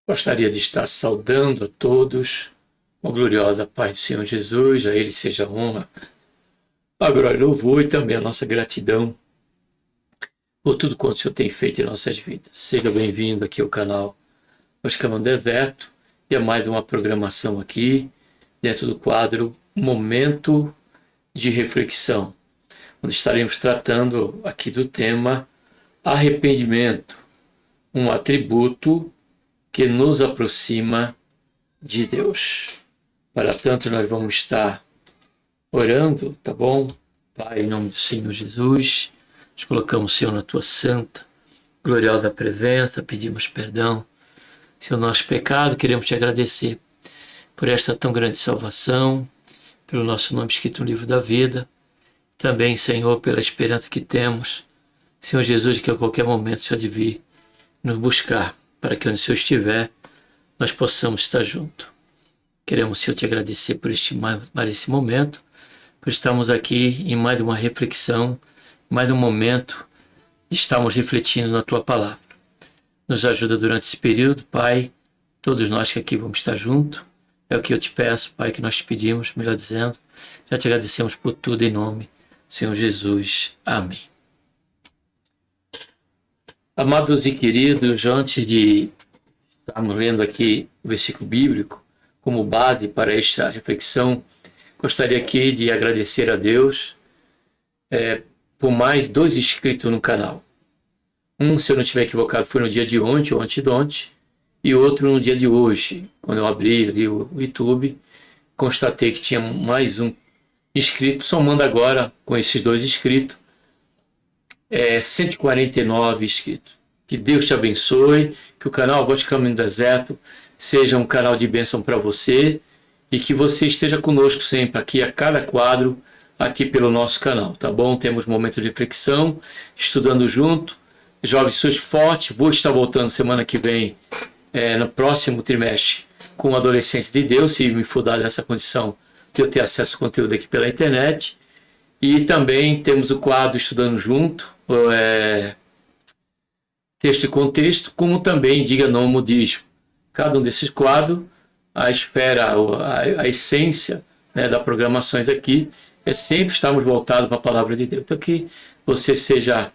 Gostaria de estar saudando a todos, com a gloriosa paz do Senhor Jesus, a Ele seja a honra, a glória e louvor e também a nossa gratidão por tudo quanto o Senhor tem feito em nossas vidas. Seja bem-vindo aqui ao canal Oscar Deserto e a mais uma programação aqui, dentro do quadro Momento de Reflexão, onde estaremos tratando aqui do tema arrependimento, um atributo que nos aproxima de Deus. Para tanto, nós vamos estar orando, tá bom? Pai, em nome do Senhor Jesus, nós colocamos, Senhor, na Tua santa, gloriosa presença, pedimos perdão. Senhor, nosso pecado, queremos Te agradecer por esta tão grande salvação, pelo nosso nome escrito no livro da vida, também, Senhor, pela esperança que temos, Senhor Jesus, que a qualquer momento o Senhor de vir nos buscar, para que onde o Senhor estiver, nós possamos estar juntos. Queremos, Senhor, Te agradecer por esse momento, por estarmos aqui em mais uma reflexão, mais um momento de estarmos refletindo na Tua palavra. Nos ajuda durante esse período, Pai, todos nós que aqui vamos estar juntos. É o que eu Te peço, Pai, que nós Te pedimos, melhor dizendo. Já Te agradecemos por tudo em nome do Senhor Jesus. Amém. Amados e queridos, antes de estarmos lendo aqui o versículo bíblico como base para esta reflexão, gostaria aqui de agradecer a Deus por mais 2 inscritos no canal. Um, se eu não estiver equivocado, foi no dia de ontem ou antes de ontem, e outro no dia de hoje. Quando eu abri ali o YouTube, constatei que tinha mais um inscrito, somando agora com esses 2 inscritos, 149 inscritos. Que Deus te abençoe, que o canal Voz de Caminho do Deserto seja um canal de bênção para você e que você esteja conosco sempre aqui a cada quadro aqui pelo nosso canal, tá bom? Temos momento de reflexão, estudando junto, jovens sois fortes, vou estar voltando semana que vem, no próximo trimestre, com a Adolescência de Deus, se me for dada essa condição de eu ter acesso ao conteúdo aqui pela internet. E também temos o quadro Estudando Junto, texto e contexto, como também Diga Não ao Modismo. Cada um desses quadros, a esfera, a essência, né, das programações aqui, é sempre estarmos voltados para a palavra de Deus. Então que você seja,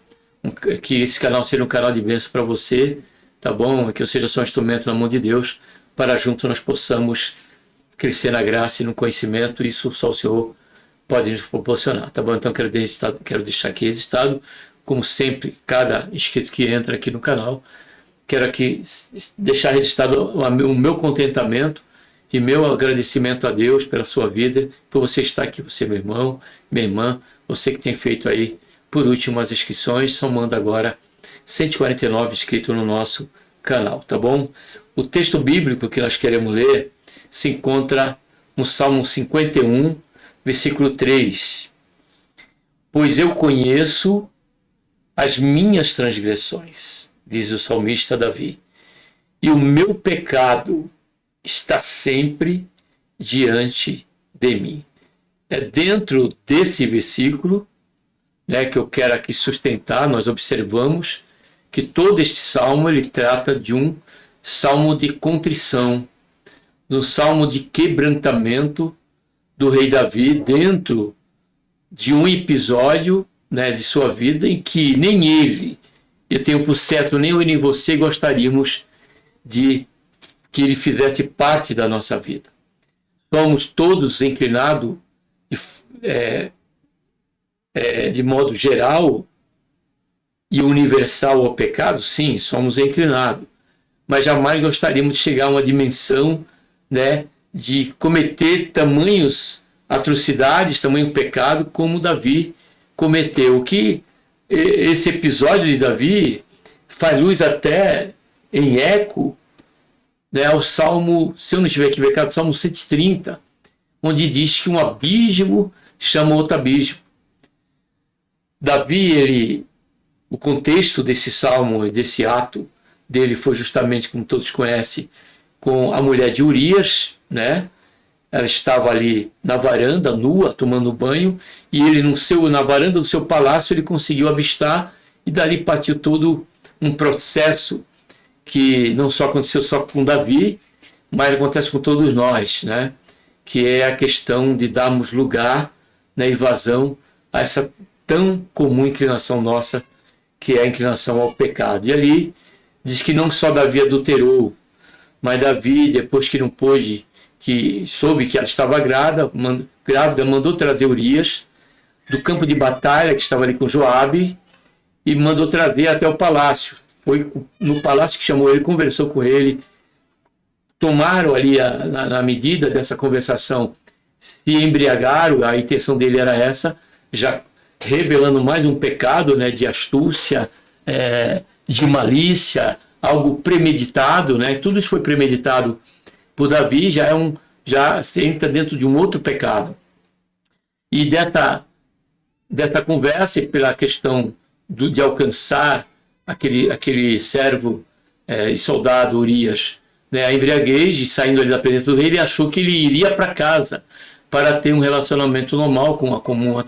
que esse canal seja um canal de bênção para você, tá bom? Que eu seja só um instrumento na mão de Deus, para junto nós possamos crescer na graça e no conhecimento. Isso só o Senhor pode nos proporcionar, tá bom? Então quero deixar aqui registrado, como sempre, cada inscrito que entra aqui no canal, quero aqui deixar registrado o meu contentamento e meu agradecimento a Deus pela sua vida, por você estar aqui, você, meu irmão, minha irmã, você que tem feito aí, por último, as inscrições, somando agora 149 inscritos no nosso canal, tá bom? O texto bíblico que nós queremos ler se encontra no Salmo 51, versículo 3. Pois eu conheço as minhas transgressões, diz o salmista Davi, e o meu pecado está sempre diante de mim. É dentro desse versículo, né, que eu quero aqui sustentar. Nós observamos que todo este salmo ele trata de um salmo de contrição, de um salmo de quebrantamento do rei Davi dentro de um episódio, né, de sua vida em que nem ele, eu tenho por certo, nem eu nem você gostaríamos de que ele fizesse parte da nossa vida. Somos todos inclinados de modo geral e universal ao pecado, sim, somos inclinados, mas jamais gostaríamos de chegar a uma dimensão, né, de cometer tamanhos atrocidades, tamanho pecado, como Davi cometeu. Que esse episódio de Davi faz luz até em eco, né, ao Salmo, se eu não estiver equivocado, Salmo 130, onde diz que um abismo chama outro abismo. Davi, o contexto desse salmo, desse ato dele, foi justamente, como todos conhecem, com a mulher de Urias, né? Ela estava ali na varanda, nua, tomando banho, e ele, na varanda do seu palácio, ele conseguiu avistar, e dali partiu todo um processo que não só aconteceu só com Davi, mas acontece com todos nós, né? Que é a questão de darmos lugar, né, e vazão a essa tão comum inclinação nossa, que é a inclinação ao pecado. E ali diz que não só Davi adulterou, mas Davi, depois que não pôde, que soube que ela estava grávida, mandou trazer Urias do campo de batalha, que estava ali com Joabe, e mandou trazer até o palácio. Foi no palácio que chamou ele, conversou com ele, tomaram ali, na medida dessa conversação, se embriagaram, a intenção dele era essa, já revelando mais um pecado, né, de astúcia, de malícia, algo premeditado, né? Tudo isso foi premeditado por Davi, já se entra dentro de um outro pecado. E dessa conversa, e pela questão de alcançar aquele servo e soldado Urias, né, a embriaguez, saindo ali da presença do rei, ele achou que ele iria para casa para ter um relacionamento normal, comum a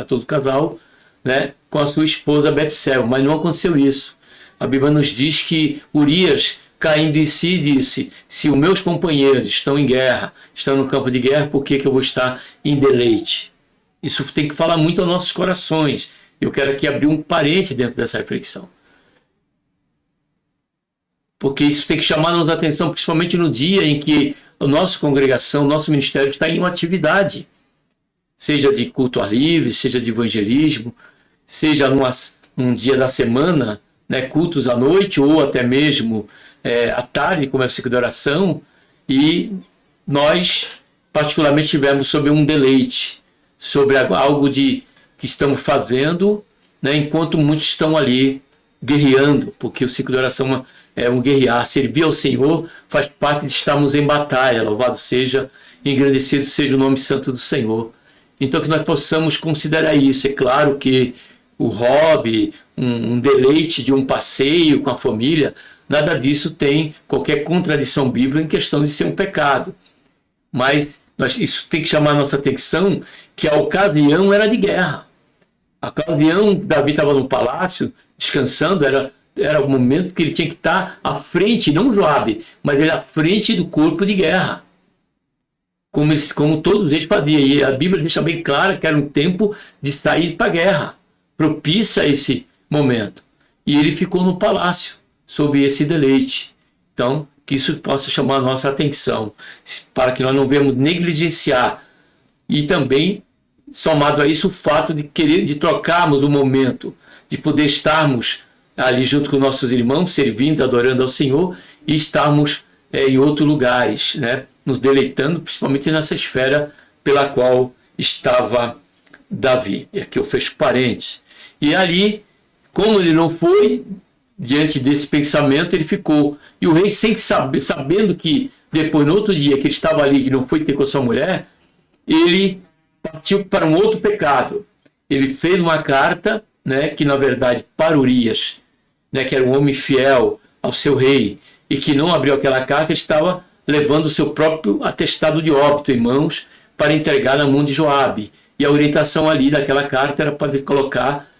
todo casal, né, com a sua esposa Betseba, mas não aconteceu isso. A Bíblia nos diz que Urias, caindo em si, disse: se os meus companheiros estão em guerra, estão no campo de guerra, por que eu vou estar em deleite? Isso tem que falar muito aos nossos corações. Eu quero aqui abrir um parente dentro dessa reflexão, porque isso tem que chamar a nossa atenção, principalmente no dia em que a nossa congregação, nosso ministério está em uma atividade, seja de culto ar livre, seja de evangelismo, seja num dia da semana, né, cultos à noite, ou até mesmo à tarde, como é o ciclo de oração, e nós particularmente tivemos sobre um deleite, sobre algo que estamos fazendo, né, enquanto muitos estão ali guerreando, porque o ciclo de oração é um guerrear. Servir ao Senhor faz parte de estarmos em batalha. Louvado seja, engrandecido seja o nome santo do Senhor. Então que nós possamos considerar isso. É claro que o hobby, um deleite de um passeio com a família, nada disso tem qualquer contradição bíblica em questão de ser um pecado. Mas isso tem que chamar a nossa atenção, que a ocasião era de guerra. A ocasião, Davi estava no palácio, descansando, era o momento que ele tinha que estar à frente, não Joabe, mas ele à frente do corpo de guerra. Como todos eles faziam. E a Bíblia deixa bem clara que era um tempo de sair para a guerra, propícia a esse momento. E ele ficou no palácio, sob esse deleite. Então, que isso possa chamar a nossa atenção, para que nós não venhamos negligenciar. E também, somado a isso, o fato de trocarmos o momento, de poder estarmos ali junto com nossos irmãos, servindo, adorando ao Senhor, e estarmos em outros lugares, né, nos deleitando, principalmente nessa esfera pela qual estava Davi. E aqui eu fecho parênteses. E ali, como ele não foi, diante desse pensamento, ele ficou. E o rei, sem saber, sabendo que depois, no outro dia, que ele estava ali, que não foi ter com a sua mulher, ele partiu para um outro pecado. Ele fez uma carta, né, que na verdade para Urias, né, que era um homem fiel ao seu rei, e que não abriu aquela carta, estava levando o seu próprio atestado de óbito em mãos para entregar na mão de Joabe. E a orientação ali daquela carta era para colocar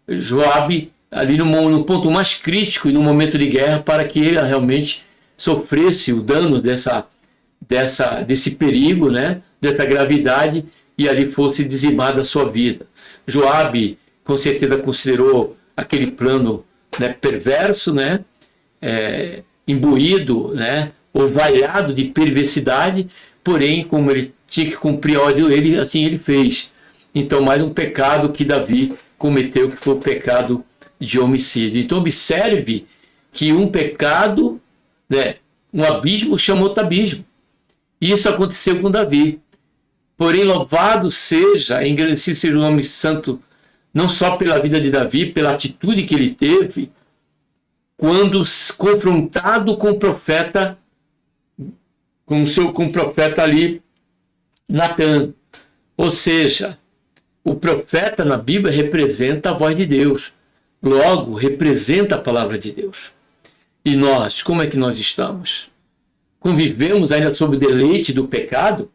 Joabe ali no ponto mais crítico e no momento de guerra, para que ele realmente sofresse o dano desse perigo, né, dessa gravidade, e ali fosse dizimada a sua vida. Joabe, com certeza, considerou aquele plano, né, perverso, né, imbuído, né, orvalhado de perversidade, porém, como ele tinha que cumprir a ordem dele, assim ele fez. Então, mais um pecado que Davi cometeu, que foi o pecado de homicídio. Então, observe que um pecado, né, um abismo chama outro abismo. E isso aconteceu com Davi. Porém, louvado seja, engrandecido seja o nome santo, não só pela vida de Davi, pela atitude que ele teve, quando confrontado com o profeta, com o profeta ali, Natan. Ou seja, o profeta na Bíblia representa a voz de Deus. Logo, representa a palavra de Deus. E nós, como é que nós estamos? Convivemos ainda sob o deleite do pecado?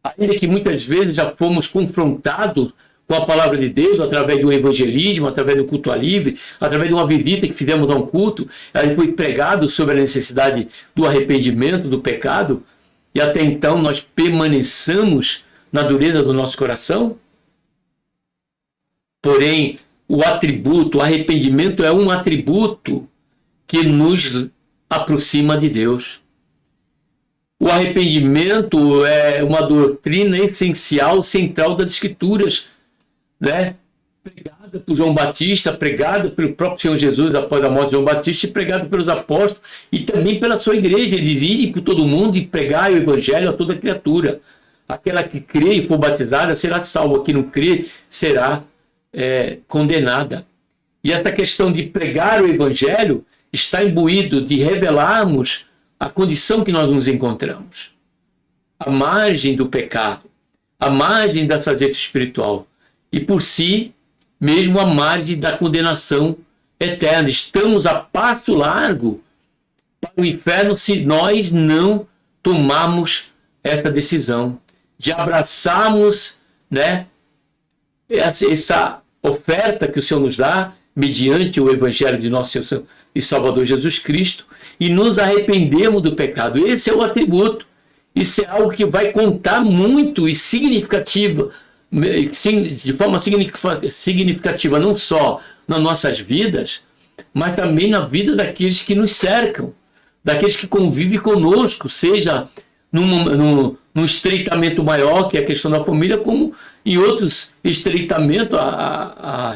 Ainda que muitas vezes já fomos confrontados com a palavra de Deus, através do evangelismo, através do culto a livre, através de uma visita que fizemos a um culto, aí foi pregado sobre a necessidade do arrependimento do pecado, e até então nós permaneçamos na dureza do nosso coração? Porém, o arrependimento é um atributo que nos aproxima de Deus. O arrependimento é uma doutrina essencial, central das Escrituras, né? Pregada por João Batista, pregada pelo próprio Senhor Jesus após a morte de João Batista, e pregada pelos apóstolos e também pela sua igreja. Ele diz: ide por todo mundo e pregai o evangelho a toda criatura. Aquela que crê e for batizada será salva, a que não crê será condenada. E essa questão de pregar o evangelho está imbuído de revelarmos a condição que nós nos encontramos, à margem do pecado, à margem da sazeta espiritual e, por si mesmo, à margem da condenação eterna. Estamos a passo largo para o inferno se nós não tomarmos essa decisão de abraçarmos, né, essa oferta que o Senhor nos dá mediante o evangelho de nosso Senhor e Salvador Jesus Cristo, e nos arrependemos do pecado. Esse é o atributo. Isso é algo que vai contar muito e significativa, de forma significativa, não só nas nossas vidas, mas também na vida daqueles que nos cercam, daqueles que convivem conosco, seja num estreitamento maior, que é a questão da família, como em outros estreitamentos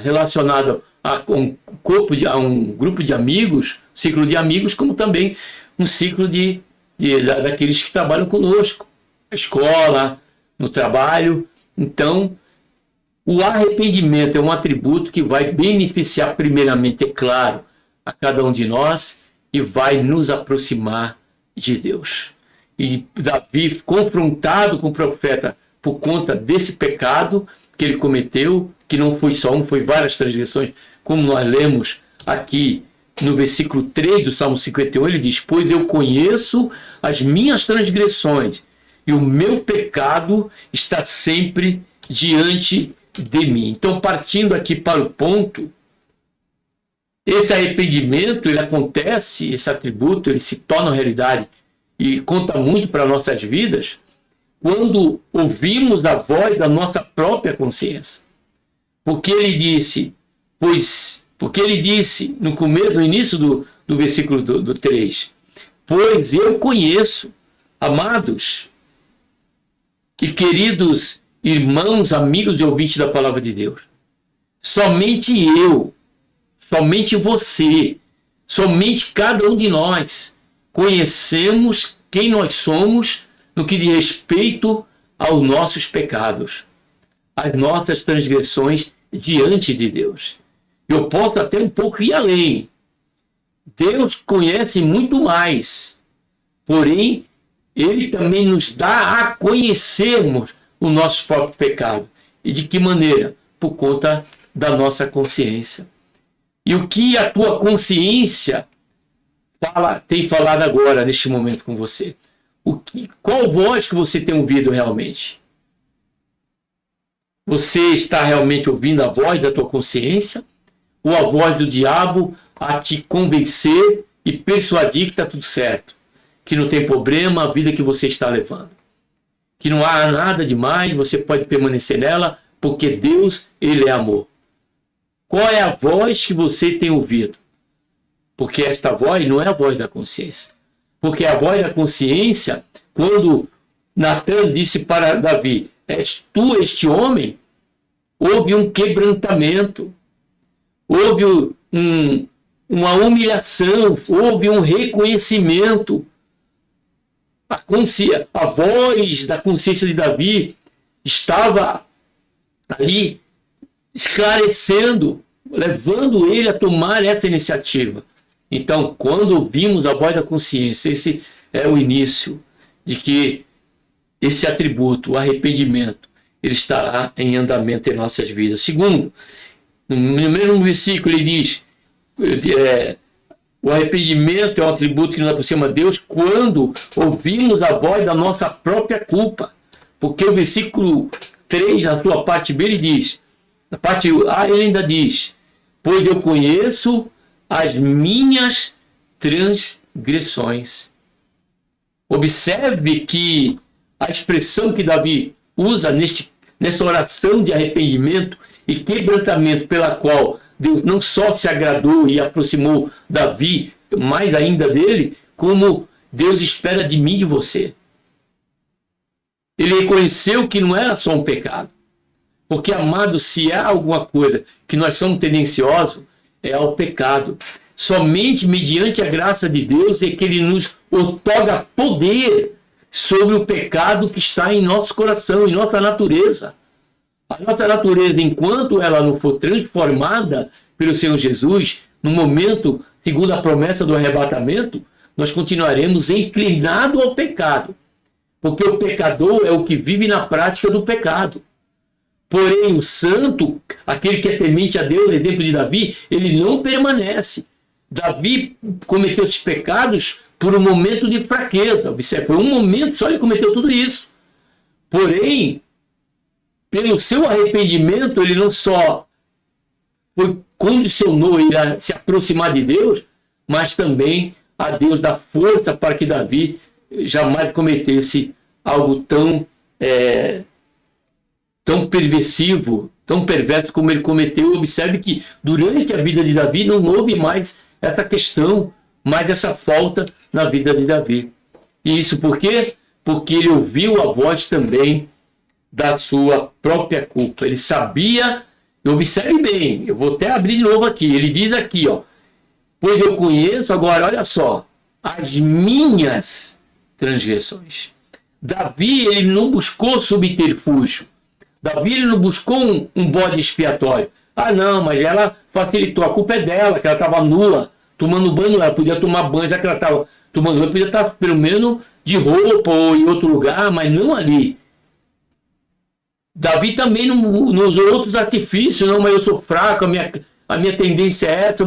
relacionados a um grupo de amigos, ciclo de amigos, como também um ciclo daqueles que trabalham conosco, na escola, no trabalho. Então, o arrependimento é um atributo que vai beneficiar primeiramente, é claro, a cada um de nós e vai nos aproximar de Deus. E Davi, confrontado com o profeta por conta desse pecado que ele cometeu, que não foi só um, foi várias transgressões, como nós lemos aqui no versículo 3 do Salmo 51, ele diz: pois eu conheço as minhas transgressões e o meu pecado está sempre diante de mim. Então, partindo aqui para o ponto, esse arrependimento, ele acontece, esse atributo, ele se torna realidade e conta muito para nossas vidas quando ouvimos a voz da nossa própria consciência. Porque ele disse no início do versículo do 3, pois eu conheço, amados e queridos irmãos, amigos e ouvintes da palavra de Deus, somente eu, somente você, somente cada um de nós conhecemos quem nós somos no que diz respeito aos nossos pecados, às nossas transgressões diante de Deus. Eu posso até um pouco ir além. Deus conhece muito mais, porém, Ele também nos dá a conhecermos o nosso próprio pecado. E de que maneira? Por conta da nossa consciência. E o que a tua consciência tem falado agora, neste momento com você? Qual voz que você tem ouvido realmente? Você está realmente ouvindo a voz da tua consciência? Ou a voz do diabo a te convencer e persuadir que está tudo certo? Que não tem problema a vida que você está levando? Que não há nada demais, você pode permanecer nela, porque Deus, Ele é amor. Qual é a voz que você tem ouvido? Porque esta voz não é a voz da consciência. Porque a voz da consciência, quando Natan disse para Davi: és tu este homem? Houve um quebrantamento, houve uma humilhação, houve um reconhecimento A voz da consciência de Davi estava ali esclarecendo, levando ele a tomar essa iniciativa. Então, quando ouvimos a voz da consciência, esse é o início de que esse atributo, o arrependimento, ele estará em andamento em nossas vidas. Segundo, no mesmo versículo ele diz, o arrependimento é um atributo que nos aproxima a Deus quando ouvimos a voz da nossa própria culpa. Porque o versículo 3, na sua parte B, ele diz, na parte A ele ainda diz, pois eu conheço as minhas transgressões. Observe que a expressão que Davi usa nessa oração de arrependimento e quebrantamento pela qual Deus não só se agradou e aproximou Davi, mais ainda dele, como Deus espera de mim e de você. Ele reconheceu que não era só um pecado. Porque, amado, se há alguma coisa que nós somos tendenciosos, é ao pecado. Somente mediante a graça de Deus é que ele nos outorga poder sobre o pecado que está em nosso coração, em nossa natureza. A nossa natureza, enquanto ela não for transformada pelo Senhor Jesus, no momento, segundo a promessa do arrebatamento, nós continuaremos inclinados ao pecado. Porque o pecador é o que vive na prática do pecado. Porém, o santo, aquele que é temente a Deus, exemplo de Davi, ele não permanece. Davi cometeu esses pecados por um momento de fraqueza. Foi um momento só ele cometeu tudo isso. Porém, pelo seu arrependimento, ele não só condicionou ele a se aproximar de Deus, mas também a Deus dá força para que Davi jamais cometesse algo tão perversivo, tão perverso como ele cometeu. Observe que durante a vida de Davi não houve mais essa questão, mais essa falta na vida de Davi. E isso por quê? Porque ele ouviu a voz também da sua própria culpa. Ele sabia, observe bem, eu vou até abrir de novo aqui, ele diz aqui, pois eu conheço, agora olha só, as minhas transgressões. Davi, ele não buscou subterfúgio. Davi, ele não buscou um bode expiatório. Ah, não, mas ela facilitou, a culpa é dela, que ela estava nua, tomando banho, ela podia tomar banho, já que ela estava tomando banho, podia estar pelo menos de roupa ou em outro lugar, mas não ali. Davi também não usou outros artifícios, não, mas eu sou fraco, a minha tendência é essa,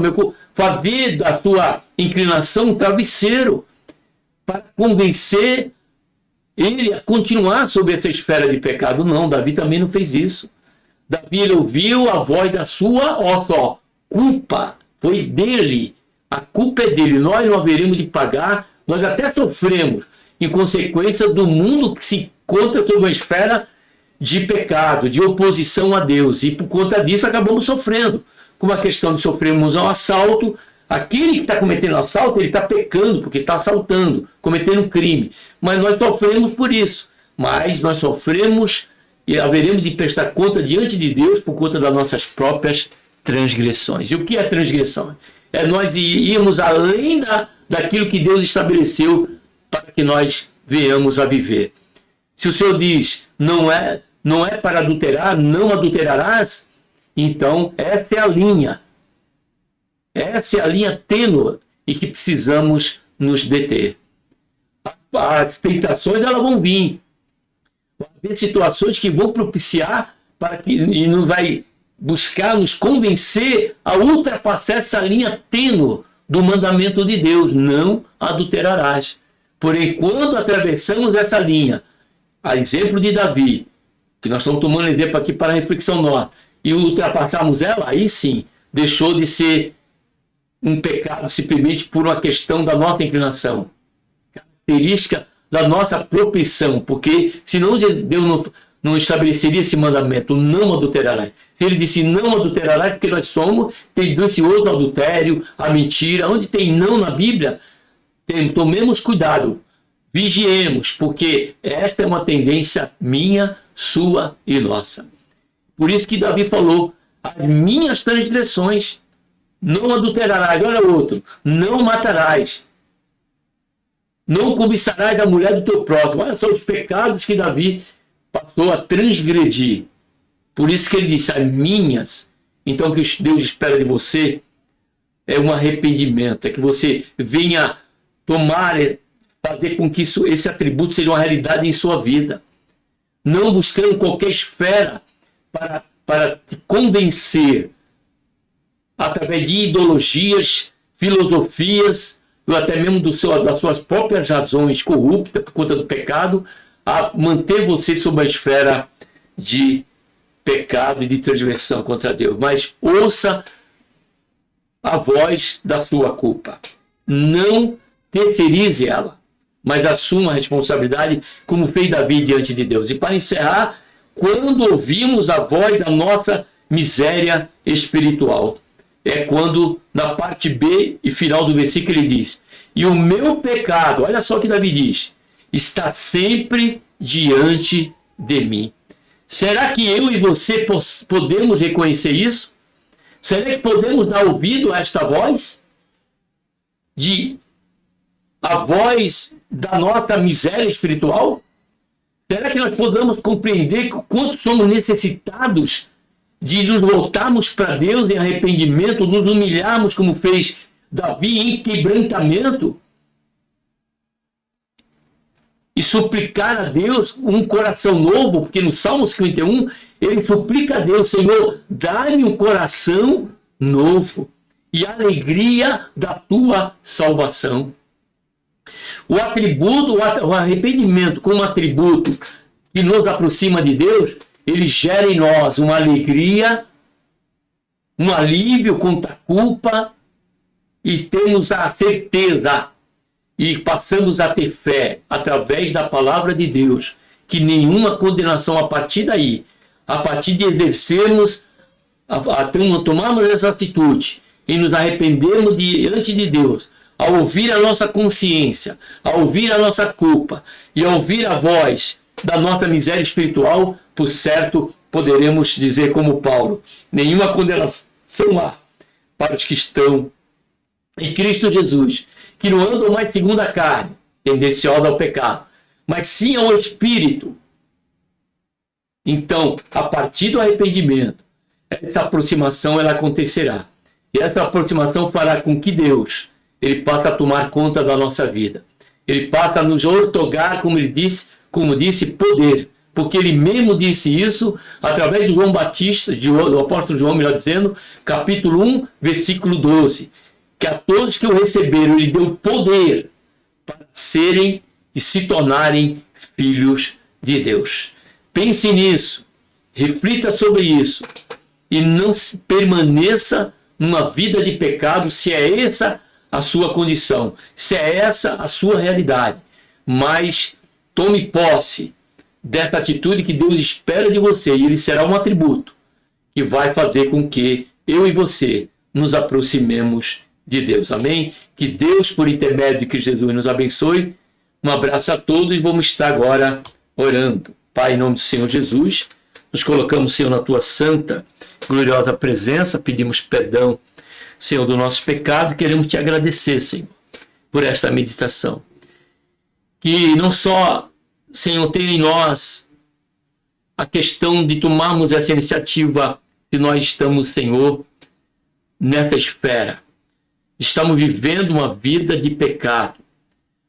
fazer da tua inclinação um travesseiro para convencer ele a continuar sobre essa esfera de pecado. Não, Davi também não fez isso. Davi, ele ouviu a voz da sua, culpa, foi dele, a culpa é dele, nós não haveremos de pagar, nós até sofremos em consequência do mundo que se encontra toda uma esfera de pecado, de oposição a Deus, e por conta disso acabamos sofrendo, como a questão de sofrermos um assalto. Aquele que está cometendo assalto, ele está pecando, porque está assaltando, cometendo um crime, mas nós sofremos por isso, mas nós sofremos e haveremos de prestar conta diante de Deus por conta das nossas próprias transgressões. E o que é transgressão? É nós irmos além daquilo que Deus estabeleceu para que nós venhamos a viver. Se o Senhor diz, não é para adulterar, não adulterarás, então essa é a linha. Essa é a linha tênue e que precisamos nos deter. As tentações, elas vão vir. Vai haver situações que vão propiciar para que e nos vai buscar nos convencer a ultrapassar essa linha tênue do mandamento de Deus, não adulterarás. Porém, quando atravessamos essa linha, a exemplo de Davi, que nós estamos tomando exemplo aqui para a reflexão nossa, e ultrapassarmos ela, aí sim, deixou de ser um pecado simplesmente por uma questão da nossa inclinação, característica da nossa propensão, porque senão Deus não estabeleceria esse mandamento, não adulterarás. Se ele disse não adulterarás, porque nós somos tendenciosos ao adultério, à mentira. Onde tem não na Bíblia, tomemos cuidado, vigiemos, porque esta é uma tendência minha, sua e nossa. Por isso que Davi falou, as minhas transgressões, não adulterarás. Olha outro, não matarás. Não cobiçarás a mulher do teu próximo. Olha só os pecados que Davi passou a transgredir. Por isso que ele disse, as minhas. Então o que Deus espera de você é um arrependimento, é que você venha tomar, fazer com que esse atributo seja uma realidade em sua vida. Não buscando qualquer esfera para te convencer através de ideologias, filosofias, ou até mesmo das suas próprias razões corruptas por conta do pecado, a manter você sob a esfera de pecado e de transgressão contra Deus. Mas ouça a voz da sua culpa. Não terceirize ela, mas assuma a responsabilidade como fez Davi diante de Deus. E para encerrar, quando ouvimos a voz da nossa miséria espiritual, é quando na parte B e final do versículo ele diz, e o meu pecado, olha só o que Davi diz, está sempre diante de mim. Será que eu e você podemos reconhecer isso? Será que podemos dar ouvido a esta voz? A voz da nossa miséria espiritual? Será que nós podemos compreender quanto somos necessitados de nos voltarmos para Deus em arrependimento, nos humilharmos como fez Davi em quebrantamento e suplicar a Deus um coração novo, porque no Salmo 51 ele suplica a Deus, Senhor, dá-me um coração novo e a alegria da tua salvação. O atributo, o arrependimento como atributo que nos aproxima de Deus, ele gera em nós uma alegria, um alívio contra a culpa, e temos a certeza e passamos a ter fé através da palavra de Deus, que nenhuma condenação a partir daí, a partir de exercermos, tomarmos essa atitude e nos arrependermos diante de Deus, ao ouvir a nossa consciência, ao ouvir a nossa culpa e ao ouvir a voz da nossa miséria espiritual, por certo, poderemos dizer como Paulo, nenhuma condenação há para os que estão em Cristo Jesus, que não andam mais segundo a carne, tendenciosa ao pecado, mas sim ao Espírito. Então, a partir do arrependimento, essa aproximação ela acontecerá. E essa aproximação fará com que Deus ele passe a tomar conta da nossa vida. Ele passa a nos outorgar, como disse, poder. Porque ele mesmo disse isso através do João Batista, do apóstolo João, melhor dizendo, capítulo 1, versículo 12. Que a todos que o receberam, ele deu poder para serem e se tornarem filhos de Deus. Pense nisso, reflita sobre isso e não permaneça numa vida de pecado se é essa a sua condição, se é essa a sua realidade. Mas tome posse dessa atitude que Deus espera de você e ele será um atributo que vai fazer com que eu e você nos aproximemos de Deus. Amém? Que Deus, por intermédio de Cristo Jesus, nos abençoe. Um abraço a todos e vamos estar agora orando. Pai, em nome do Senhor Jesus, nos colocamos, Senhor, na tua santa, gloriosa presença, pedimos perdão, Senhor, do nosso pecado, queremos te agradecer, Senhor, por esta meditação. Que não só, Senhor, tenha em nós a questão de tomarmos essa iniciativa, se nós estamos, Senhor, nessa esfera. Estamos vivendo uma vida de pecado,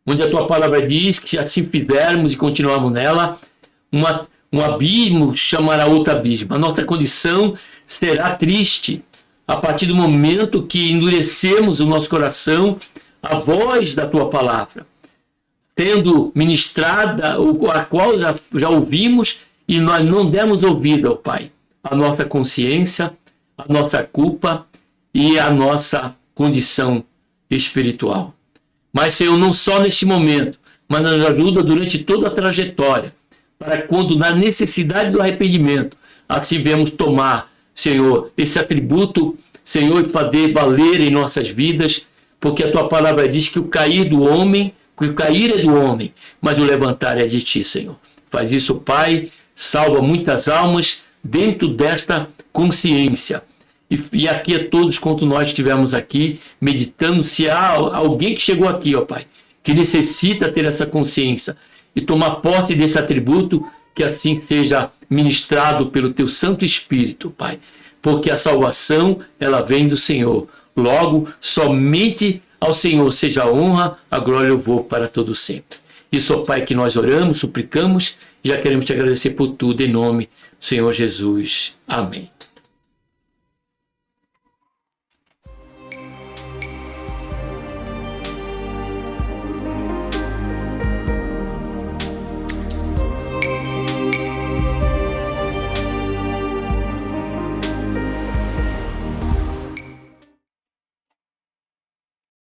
onde a tua palavra diz que se assim fizermos e continuarmos nela, um abismo chamará outro abismo. A nossa condição será triste a partir do momento que endurecemos o nosso coração à voz da tua palavra, sendo ministrada, a qual já ouvimos e nós não demos ouvido, ó Pai, a nossa consciência, a nossa culpa e a nossa condição espiritual. Mas, Senhor, não só neste momento, mas nos ajuda durante toda a trajetória, para quando na necessidade do arrependimento, assim vemos tomar, Senhor, esse atributo, Senhor, e fazer valer em nossas vidas, porque a tua palavra diz que o cair é do homem, mas o levantar é de ti, Senhor. Faz isso, Pai, salva muitas almas dentro desta consciência. E aqui a todos quanto nós estivemos aqui meditando, se há alguém que chegou aqui, ó Pai, que necessita ter essa consciência e tomar posse desse atributo, que assim seja ministrado pelo teu Santo Espírito, Pai. Porque a salvação, ela vem do Senhor. Logo, somente ao Senhor seja a honra, a glória e o louvor para todo sempre. Isso, ó Pai, que nós oramos, suplicamos, e já queremos te agradecer por tudo, em nome do Senhor Jesus. Amém.